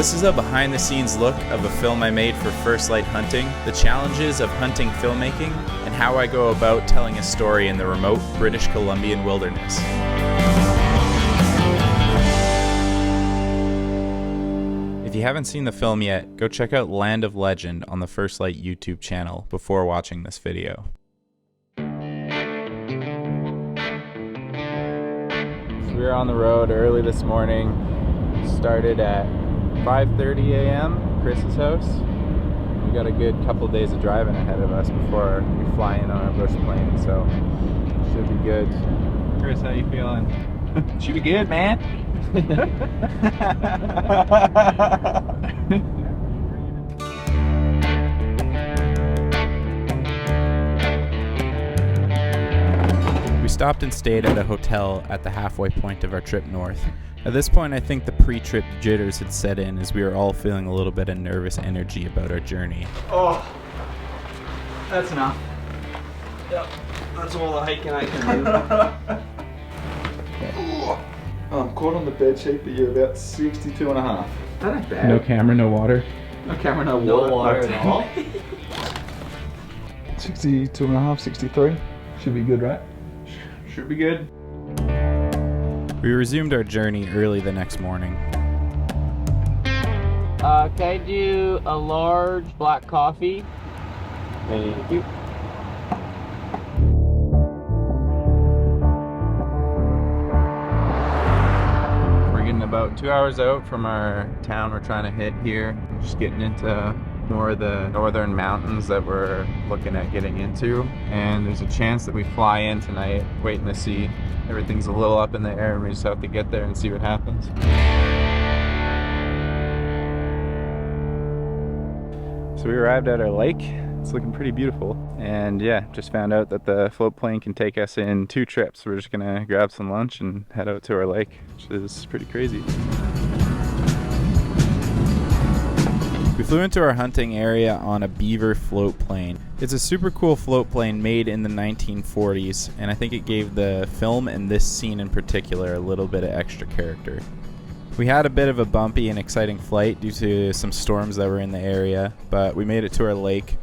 This is a behind-the-scenes look of a film I made for First Light Hunting, the challenges of hunting filmmaking, and how I go about telling a story in the remote British Columbian wilderness. If you haven't seen the film yet, go check out Land of Legend on the First Light YouTube channel before watching this video. So we were on the road early this morning, started at 5:30 a.m. Chris's house. We got a good couple days of driving ahead of us before we fly in on our bush plane, so should be good. Chris, how you feeling? Should be good, man. We stopped and stayed at a hotel at the halfway point of our trip north. At this point, I think the pre-trip jitters had set in as we were all feeling a little bit of nervous energy about our journey. Oh, that's enough. Yep, that's all the hiking I can do. I'm caught on the bed sheet, but you're about 62 and a half. That ain't bad. No camera, no water. No camera, no water at all. 62 and a half, 63. Should be good, right? Should be good. We resumed our journey early the next morning. Can I do a large black coffee? Thank you. We're getting about 2 hours out from our town we're trying to hit here. Just getting into more of the northern mountains that we're looking at getting into. And there's a chance that we fly in tonight, waiting to see. Everything's a little up in the air and we just have to get there and see what happens. So we arrived at our lake. It's looking pretty beautiful. And yeah, just found out that the float plane can take us in 2 trips. We're just gonna grab some lunch and head out to our lake, which is pretty crazy. We flew into our hunting area on a beaver float plane. It's a super cool float plane made in the 1940s, and I think it gave the film and this scene in particular a little bit of extra character. We had a bit of a bumpy and exciting flight due to some storms that were in the area, but we made it to our lake.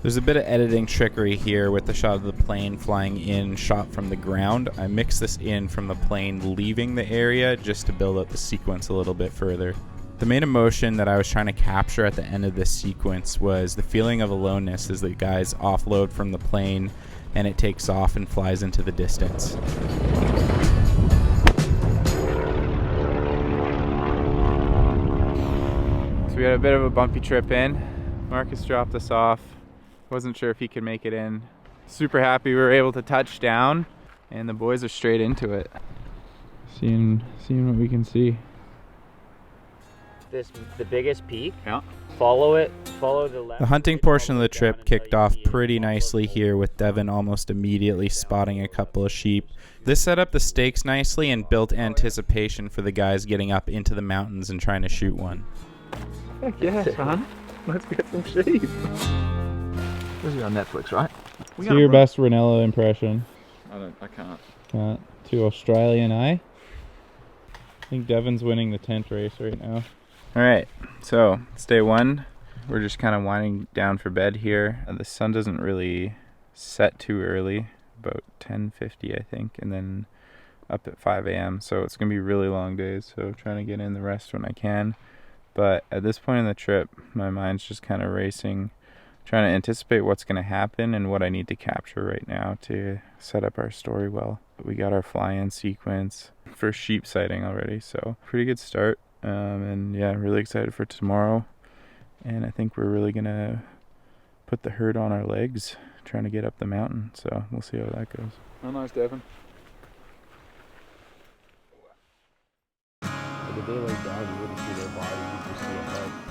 There's a bit of editing trickery here with the shot of the plane flying in, shot from the ground. I mixed this in from the plane leaving the area just to build up the sequence a little bit further. The main emotion that I was trying to capture at the end of this sequence was the feeling of aloneness as the guys offload from the plane and it takes off and flies into the distance. So we had a bit of a bumpy trip in. Marcus dropped us off. Wasn't sure if he could make it in. Super happy we were able to touch down and the boys are straight into it. Seeing what we can see. The biggest peak. Yeah. Follow it. Follow the left. The hunting portion of the trip kicked off pretty nicely here with Devin almost immediately spotting a couple of sheep. This set up the stakes nicely and built anticipation for the guys getting up into the mountains and trying to shoot one. Heck yeah, son. Let's get some sheep. This is on Netflix, right? Do your best Ranello impression. I can't. To Australian eye. I think Devin's winning the tent race right now. Alright, so it's day 1. We're just kind of winding down for bed here. The sun doesn't really set too early, about 10:50 I think, and then up at 5 a.m. So it's going to be really long days, so trying to get in the rest when I can. But at this point in the trip, my mind's just kind of racing, trying to anticipate what's going to happen and what I need to capture right now to set up our story well. We got our fly-in sequence, first sheep sighting already, so pretty good start. And yeah, really excited for tomorrow. And I think we're really going to put the herd on our legs, trying to get up the mountain. So we'll see how that goes. Oh, nice, Devin.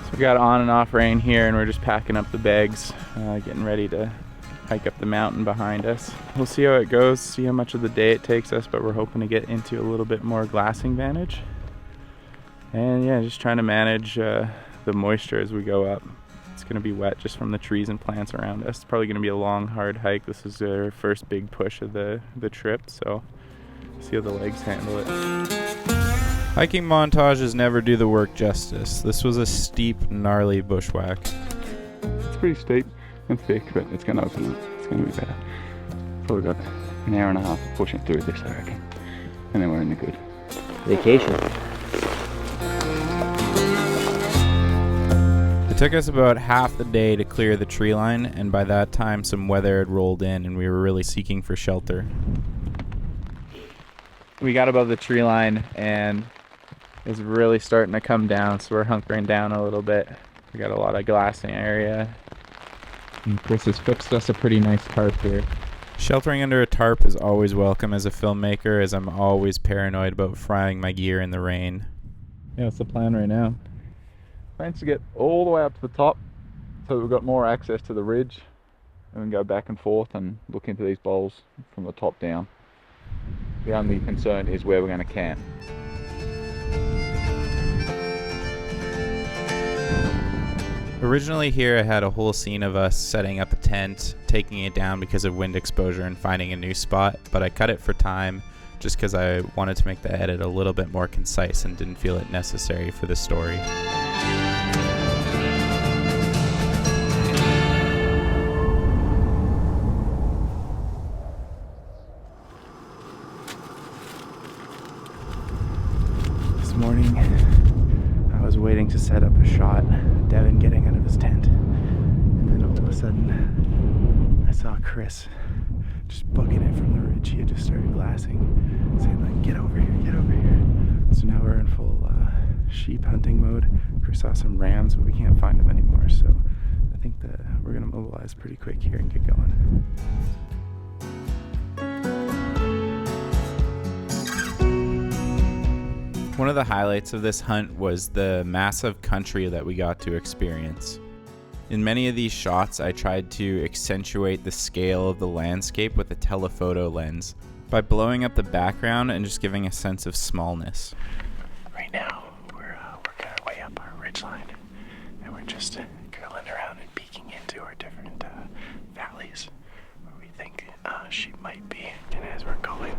So we got on and off rain here and we're just packing up the bags, getting ready to hike up the mountain behind us. We'll see how it goes, see how much of the day it takes us, but we're hoping to get into a little bit more glassing vantage. And yeah, just trying to manage the moisture as we go up. It's going to be wet just from the trees and plants around us. It's probably going to be a long, hard hike. This is our first big push of the trip, so see how the legs handle it. Hiking montages never do the work justice. This was a steep, gnarly bushwhack. It's pretty steep and thick, but it's going to open up. It's going to be better. Probably got an hour and a half of pushing through this, I reckon. And then we're in the good. Vacation. It took us about half the day to clear the tree line, and by that time some weather had rolled in and we were really seeking for shelter. We got above the tree line and it's really starting to come down, so we're hunkering down a little bit. We got a lot of glassing area. And Chris has fixed us a pretty nice tarp here. Sheltering under a tarp is always welcome as a filmmaker, as I'm always paranoid about frying my gear in the rain. Yeah, what's the plan right now? Plans to get all the way up to the top so that we've got more access to the ridge, and we can go back and forth and look into these bowls from the top down. The only concern is where we're going to camp. Originally here I had a whole scene of us setting up a tent, taking it down because of wind exposure and finding a new spot, but I cut it for time just because I wanted to make the edit a little bit more concise and didn't feel it necessary for the story. This morning I was waiting to set up a shot, Devin getting out of his tent, and then all of a sudden I saw Chris just booking it from the ridge. He had just started glassing, saying like, get over here, get over here. So now we're in full sheep hunting mode. Chris saw some rams, but we can't find them anymore, so I think that we're gonna mobilize pretty quick here and get going. One of the highlights of this hunt was the massive country that we got to experience. In many of these shots, I tried to accentuate the scale of the landscape with a telephoto lens by blowing up the background and just giving a sense of smallness. Right now, we're working our way up our ridgeline, and we're just curling around and peeking into our different valleys where we think sheep might be. And as we're going,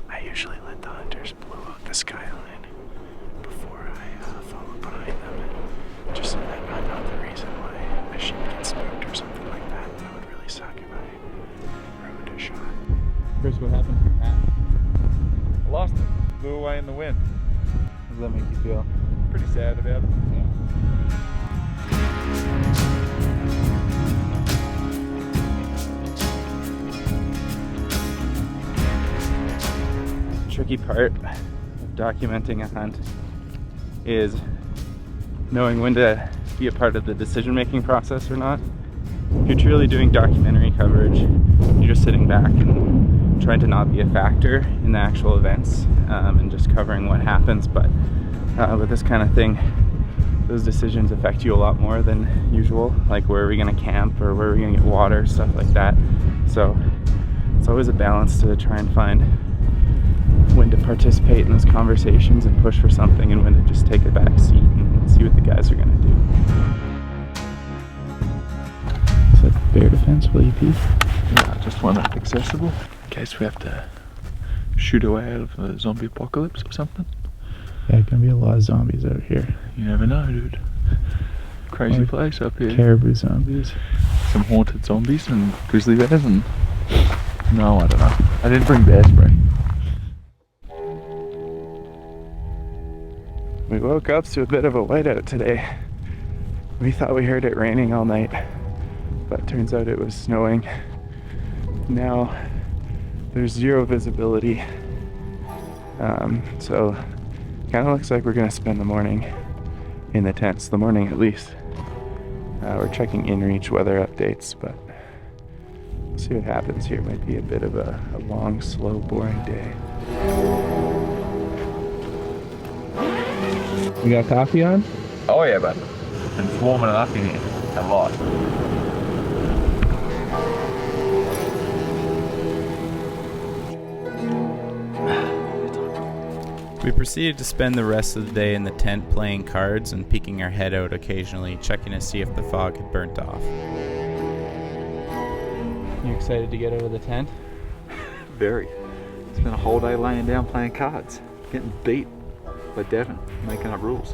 I usually let the hunters blow out the skyline before I follow behind them, just so that I'm not the reason why a sheep gets spooked or something like that. That would really suck if I ruined a shot. Chris, what happened to your hat? I lost it. Flew away in the wind. How does that make you feel? Pretty sad about it. Tricky part of documenting a hunt is knowing when to be a part of the decision-making process or not. If you're truly doing documentary coverage, you're just sitting back and trying to not be a factor in the actual events and just covering what happens. But with this kind of thing, those decisions affect you a lot more than usual, like where are we going to camp or where are we going to get water, stuff like that. So it's always a balance to try and find when to participate in those conversations and push for something, and when to just take a back seat and see what the guys are going to do. Is that bear defense? Will you pee? Yeah, I just want it accessible in case we have to shoot away out of the zombie apocalypse or something. Yeah, gonna be a lot of zombies out here. You never know, dude. Crazy place up here. Caribou zombies. Some haunted zombies and grizzly bears and... No, I don't know. I didn't bring bear spray. We woke up to a bit of a whiteout today. We thought we heard it raining all night, but it turns out it was snowing. Now there's zero visibility, so kind of looks like we're gonna spend the morning in the tents, the morning at least. We're checking inReach weather updates, but we'll see what happens here. Might be a bit of a long, slow, boring day. You got coffee on? Oh yeah, but it's warming up in here a lot. We proceeded to spend the rest of the day in the tent playing cards and peeking our head out occasionally, checking to see if the fog had burnt off. You excited to get out of the tent? Very. Spent a whole day laying down playing cards, getting beat But Devon, making up rules.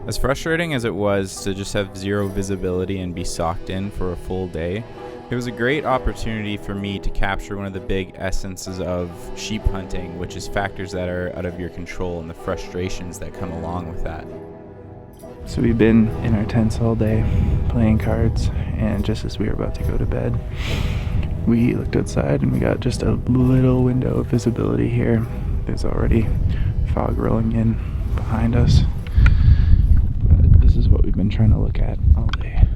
As frustrating as it was to just have zero visibility and be socked in for a full day, it was a great opportunity for me to capture one of the big essences of sheep hunting, which is factors that are out of your control and the frustrations that come along with that. So we've been in our tents all day playing cards, and just as we were about to go to bed, we looked outside and we got just a little window of visibility here. There's already fog rolling in behind us. But this is what we've been trying to look at all day.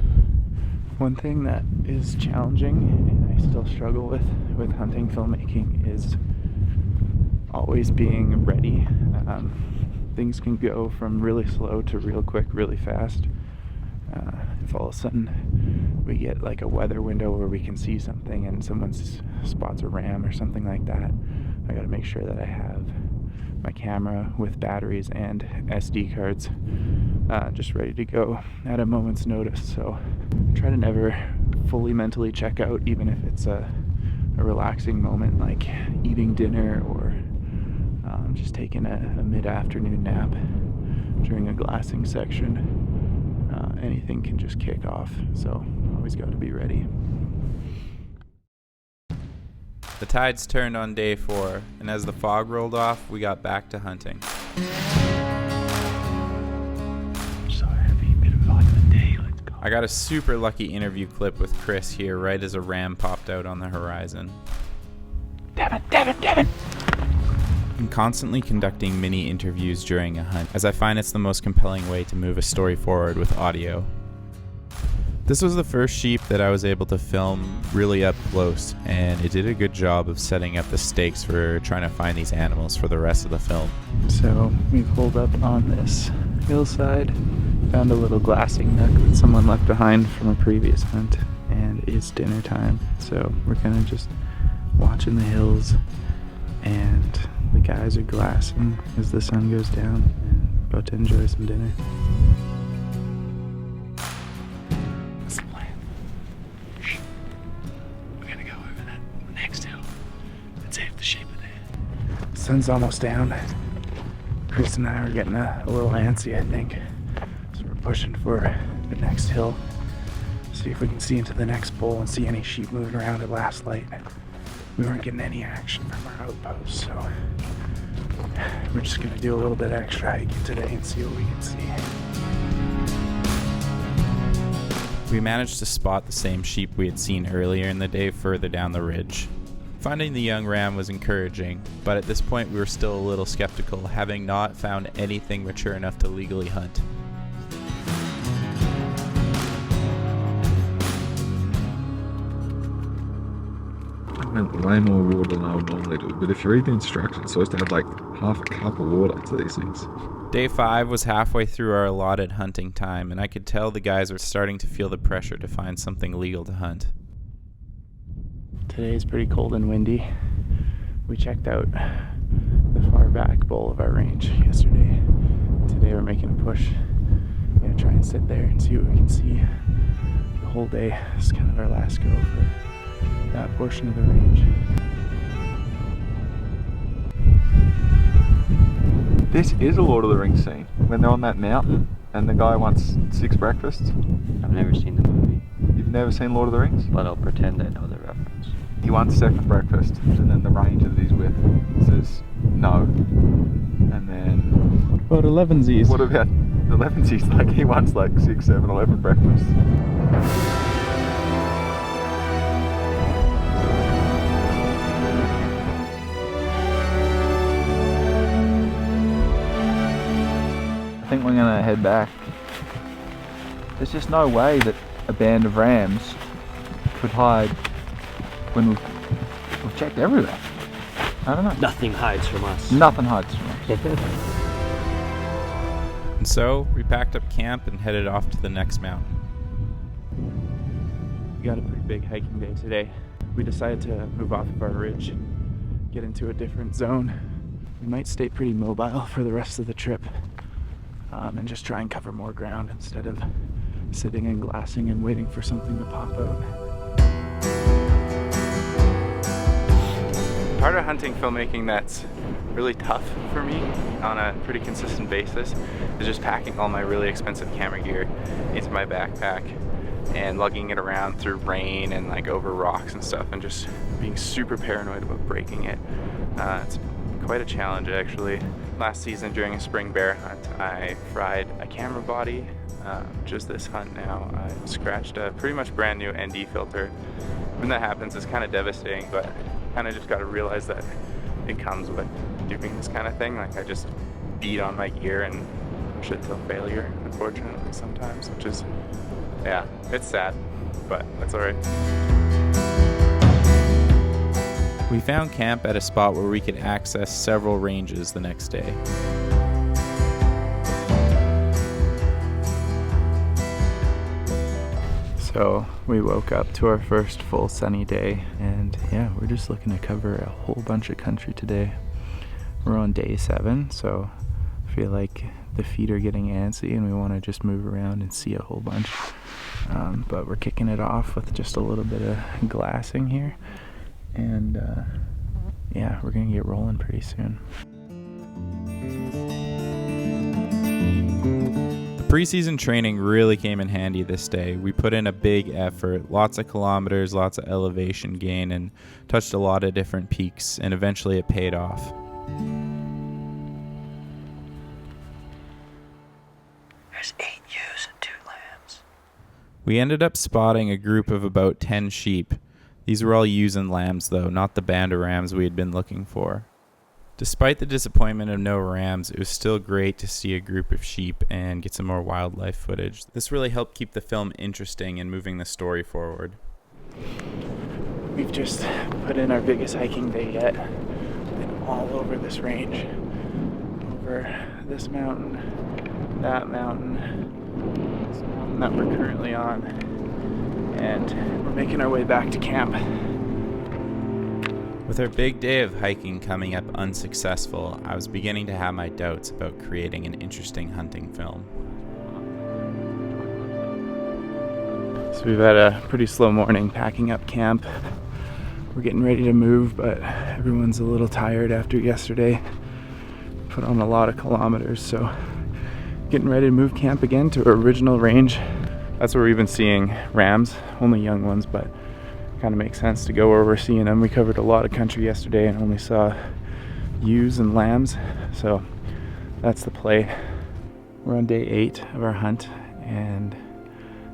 One thing that is challenging and I still struggle with hunting filmmaking is always being ready. Things can go from really slow to real quick, really fast. If all of a sudden we get like a weather window where we can see something and someone spots a ram or something like that, I gotta make sure that I have my camera with batteries and SD cards just ready to go at a moment's notice. So I try to never fully mentally check out, even if it's a relaxing moment like eating dinner or just taking a mid-afternoon nap during a glassing section. Anything can just kick off, so always got to be ready. The tides turned on day 4, and as the fog rolled off, we got back to hunting. So happy, bit of vitamin D, let's go. I got a super lucky interview clip with Chris here right as a ram popped out on the horizon. Devin! I'm constantly conducting mini interviews during a hunt, as I find it's the most compelling way to move a story forward with audio. This was the first sheep that I was able to film really up close, and it did a good job of setting up the stakes for trying to find these animals for the rest of the film. So we've pulled up on this hillside, found a little glassing nook that someone left behind from a previous hunt, and it's dinner time. So we're kind of just watching the hills, and the guys are glassing as the sun goes down and about to enjoy some dinner. What's the plan? We're gonna go over that next hill and see if the sheep are there. The sun's almost down. Chris and I are getting a little antsy, I think. So we're pushing for the next hill. See if we can see into the next bowl and see any sheep moving around at last light. We weren't getting any action from our outpost, so we're just gonna do a little bit extra hiking today and see what we can see. We managed to spot the same sheep we had seen earlier in the day further down the ridge. Finding the young ram was encouraging, but at this point we were still a little skeptical, having not found anything mature enough to legally hunt. Way more water than I would normally do, but if you read the instructions, it's supposed to have like half a cup of water to these things. Day 5 was halfway through our allotted hunting time, and I could tell the guys were starting to feel the pressure to find something legal to hunt. Today's pretty cold and windy. We checked out the far back bowl of our range yesterday. Today we're making a push. We're gonna try and sit there and see what we can see the whole day. This is kind of our last go for that portion of the range. This is a Lord of the Rings scene when they're on that mountain and the guy wants 6 breakfasts. I've never seen the movie, You've never seen Lord of the Rings? but I'll pretend I know the reference. He wants 7 breakfast, and then the ranger that he's with says no. And then What about 11sies? what about the 11sies? Like he wants like 6, 7, 11 breakfasts. I think we're gonna head back. There's just no way that a band of rams could hide when we've checked everywhere. I don't know. Nothing hides from us. Nothing hides from us. And so we packed up camp and headed off to the next mountain. We got a pretty big hiking day today. We decided to move off of our ridge and get into a different zone. We might stay pretty mobile for the rest of the trip. And just try and cover more ground instead of sitting and glassing and waiting for something to pop out. part of hunting filmmaking that's really tough for me on a pretty consistent basis is just packing all my really expensive camera gear into my backpack and lugging it around through rain and like over rocks and stuff, and just being super paranoid about breaking it. It's quite a challenge actually. Last season during a spring bear hunt, I fried a camera body. Just this hunt now, I scratched a pretty much brand new ND filter. When that happens, it's kind of devastating, but kind of just got to realize that it comes with doing this kind of thing. Like, I just beat on my gear and push it till failure, unfortunately, sometimes, which is, yeah, it's sad, but that's all right. We found camp at a spot where we could access several ranges the next day. So we woke up to our first full sunny day, and yeah, we're just looking to cover a whole bunch of country today. We're on day 7, so I feel like the feet are getting antsy and we want to just move around and see a whole bunch. But we're kicking it off with just a little bit of glassing here, and yeah, we're gonna get rolling pretty soon. Preseason training really came in handy this day. We put in a big effort, lots of kilometers, lots of elevation gain, and touched a lot of different peaks, and eventually it paid off. There's 8 ewes and 2 lambs. We ended up spotting a group of about 10 sheep. These were all ewes and lambs though, not the band of rams we had been looking for. Despite the disappointment of no rams, it was still great to see a group of sheep and get some more wildlife footage. This really helped keep the film interesting and moving the story forward. We've just put in our biggest hiking day yet. Been all over this range. Over this mountain, that mountain, this mountain that we're currently on. And we're making our way back to camp. With our big day of hiking coming up unsuccessful, I was beginning to have my doubts about creating an interesting hunting film. So we've had a pretty slow morning packing up camp. We're getting ready to move, but everyone's a little tired after yesterday. Put on a lot of kilometers, so getting ready to move camp again to our original range. That's where we've been seeing rams, only young ones, but kind of makes sense to go where we're seeing them. We covered a lot of country yesterday and only saw ewes and lambs, so that's the play. We're on day 8 of our hunt and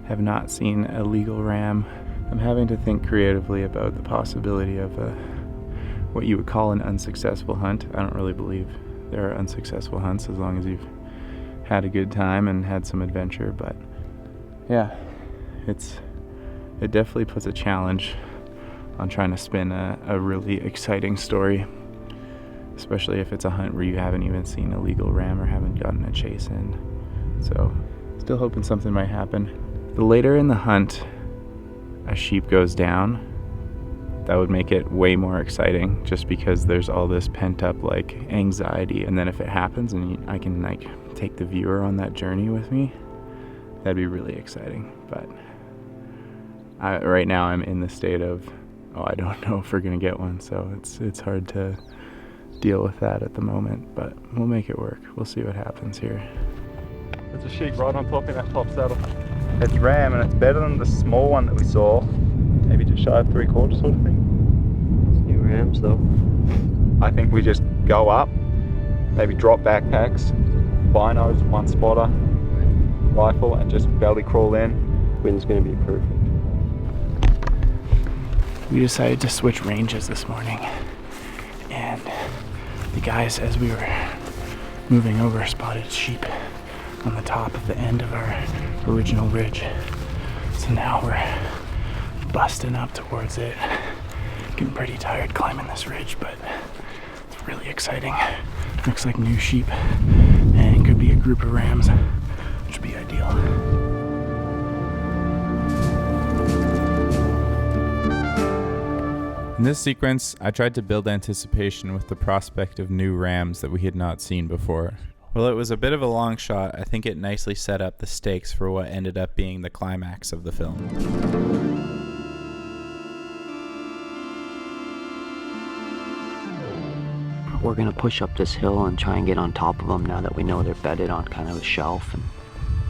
have not seen a legal ram. I'm having to think creatively about the possibility of what you would call an unsuccessful hunt. I don't really believe there are unsuccessful hunts as long as you've had a good time and had some adventure, but yeah, it definitely puts a challenge on trying to spin a really exciting story, especially if it's a hunt where you haven't even seen a legal ram or haven't gotten a chase in. So still hoping something might happen. The later in the hunt a sheep goes down, that would make it way more exciting, just because there's all this pent up like anxiety, and then if it happens and I can like take the viewer on that journey with me, that'd be really exciting. But right now I'm in the state of, I don't know if we're gonna get one, so it's hard to deal with that at the moment, but we'll make it work. We'll see what happens here. There's a sheep right on top in that top saddle. It's ram, and it's better than the small one that we saw, maybe just shy of 3/4 sort of thing. It's new rams though. I think we just go up, maybe drop backpacks, binos, 1 spotter, rifle, and just belly crawl in. Wind's gonna be perfect. We decided to switch ranges this morning, and the guys, as we were moving over, spotted sheep on the top of the end of our original ridge. So now we're busting up towards it. Getting pretty tired climbing this ridge, but it's really exciting. Looks like new sheep, and could be a group of rams, which would be ideal. In this sequence, I tried to build anticipation with the prospect of new rams that we had not seen before. While it was a bit of a long shot, I think it nicely set up the stakes for what ended up being the climax of the film. we're gonna push up this hill and try and get on top of them now that we know they're bedded on kind of a shelf, and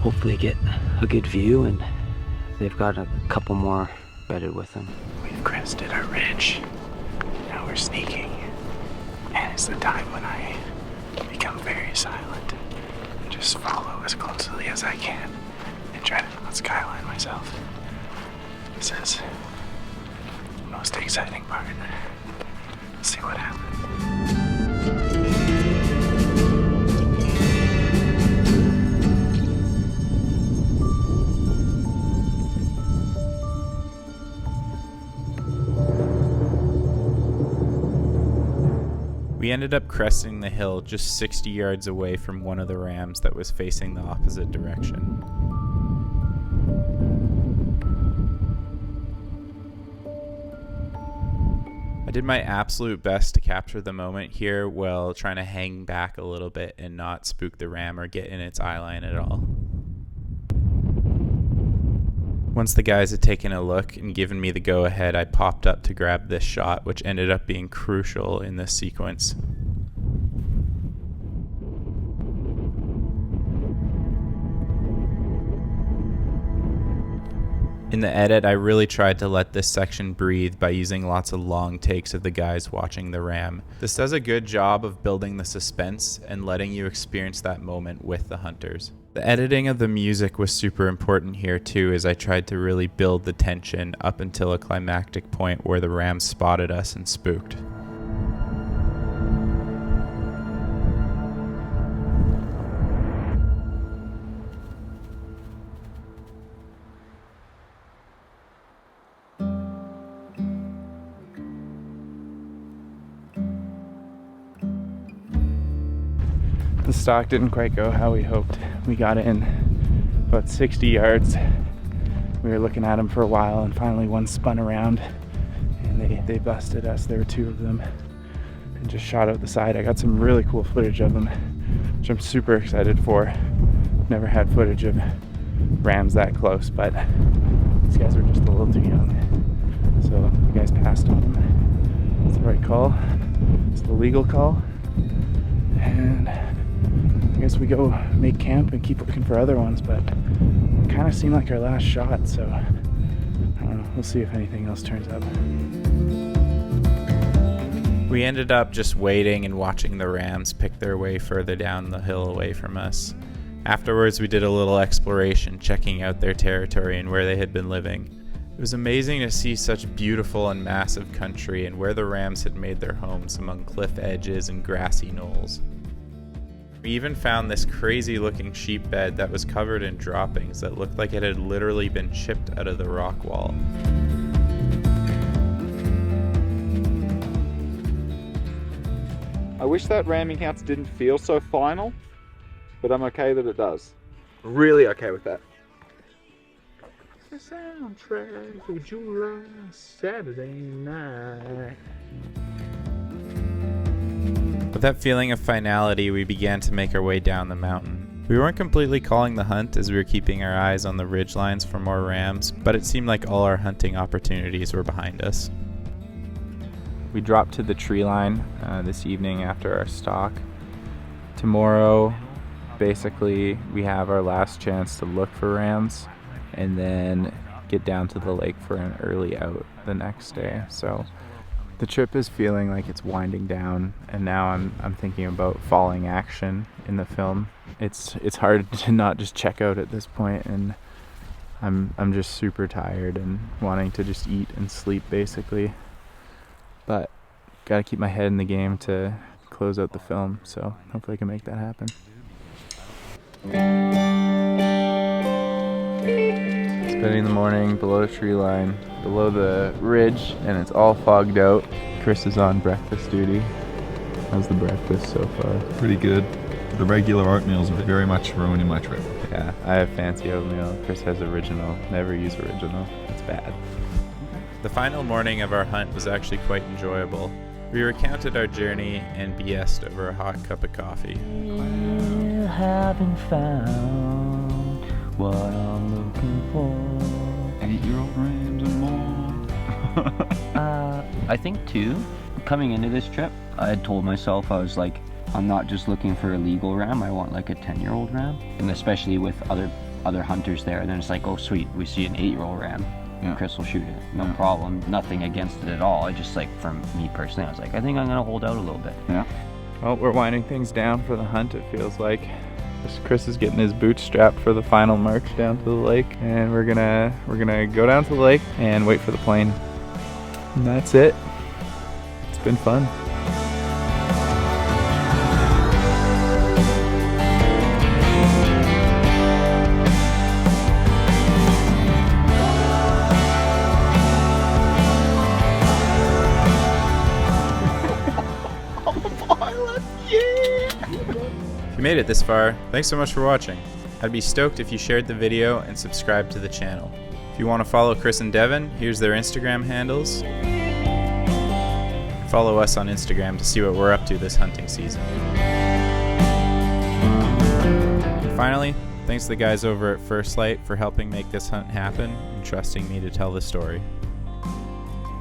hopefully get a good view. And they've got a couple more bedded with them. We've crested our ridge. Now we're sneaking. And it's the time when I become very silent. Just follow as closely as I can and try to not skyline myself. This is the most exciting part. Let's see what happens. We ended up cresting the hill just 60 yards away from one of the rams that was facing the opposite direction. I did my absolute best to capture the moment here while trying to hang back a little bit and not spook the ram or get in its eye line at all. Once the guys had taken a look and given me the go-ahead, I popped up to grab this shot, which ended up being crucial in this sequence. In the edit, I really tried to let this section breathe by using lots of long takes of the guys watching the ram. This does a good job of building the suspense and letting you experience that moment with the hunters. The editing of the music was super important here too, as I tried to really build the tension up until a climactic point where the ram spotted us and spooked. The stalk didn't quite go how we hoped. We got in about 60 yards. We were looking at them for a while, and finally one spun around and they busted us. There were two of them and just shot out the side. I got some really cool footage of them, which I'm super excited for. Never had footage of rams that close, but these guys were just a little too young. So the guys passed on them. It's the right call. It's the legal call. And I guess we go make camp and keep looking for other ones, but it kind of seemed like our last shot, so I don't know. We'll see if anything else turns up. We ended up just waiting and watching the rams pick their way further down the hill away from us. Afterwards, we did a little exploration, checking out their territory and where they had been living. It was amazing to see such beautiful and massive country and where the rams had made their homes among cliff edges and grassy knolls. We even found this crazy looking sheep bed that was covered in droppings that looked like it had literally been chipped out of the rock wall. I wish that ramming house didn't feel so final, but I'm okay that it does. Really okay with that. The soundtrack for July Saturday night. With that feeling of finality, we began to make our way down the mountain. We weren't completely calling the hunt as we were keeping our eyes on the ridgelines for more rams, but it seemed like all our hunting opportunities were behind us. We dropped to the tree line this evening after our stalk. Tomorrow, basically, we have our last chance to look for rams and then get down to the lake for an early out the next day. So the trip is feeling like it's winding down, and now I'm thinking about falling action in the film. It's hard to not just check out at this point, and I'm just super tired and wanting to just eat and sleep basically. But gotta keep my head in the game to close out the film, so hopefully I can make that happen. Spending the morning below the tree line, below the ridge, and it's all fogged out. Chris is on breakfast duty. How's the breakfast so far? Pretty good. The regular oatmeal's very much ruining my trip. Yeah, I have fancy oatmeal. Chris has original. Never use original. It's bad. The final morning of our hunt was actually quite enjoyable. We recounted our journey and BS'd over a hot cup of coffee. Still haven't found what I'm looking for. 8-year-old rams and more. I think 2. coming into this trip, I had told myself, I was like, I'm not just looking for a legal ram, I want like a 10-year-old ram. And especially with other hunters there, then it's like, oh sweet, we see an 8-year-old ram. Yeah. Chris will shoot it, no problem. Nothing against it at all. I just, like, for me personally, I was like, I think I'm gonna hold out a little bit. Yeah. Well, we're winding things down for the hunt, it feels like. Chris is getting his boots strapped for the final march down to the lake, and we're gonna go down to the lake and wait for the plane. And that's it. It's been fun. If you made it this far, thanks so much for watching. I'd be stoked if you shared the video and subscribed to the channel. If you want to follow Chris and Devin, here's their Instagram handles. Follow us on Instagram to see what we're up to this hunting season. And finally, thanks to the guys over at First Light for helping make this hunt happen and trusting me to tell the story.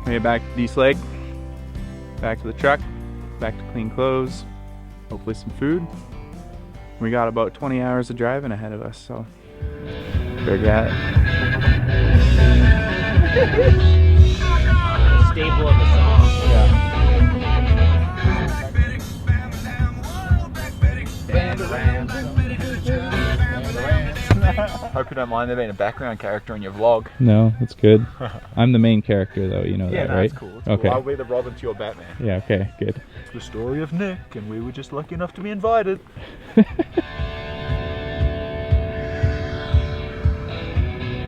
Made it back to East Lake, back to the truck, back to clean clothes, hopefully some food. We got about 20 hours of driving ahead of us, so better get it. Staple of the song. Hope you don't mind there being a background character in your vlog. No, that's good. I'm the main character though, you know that, right? That's cool. Okay. I'll be the Robin to your Batman. Yeah, okay, good. It's the story of Nick, and we were just lucky enough to be invited.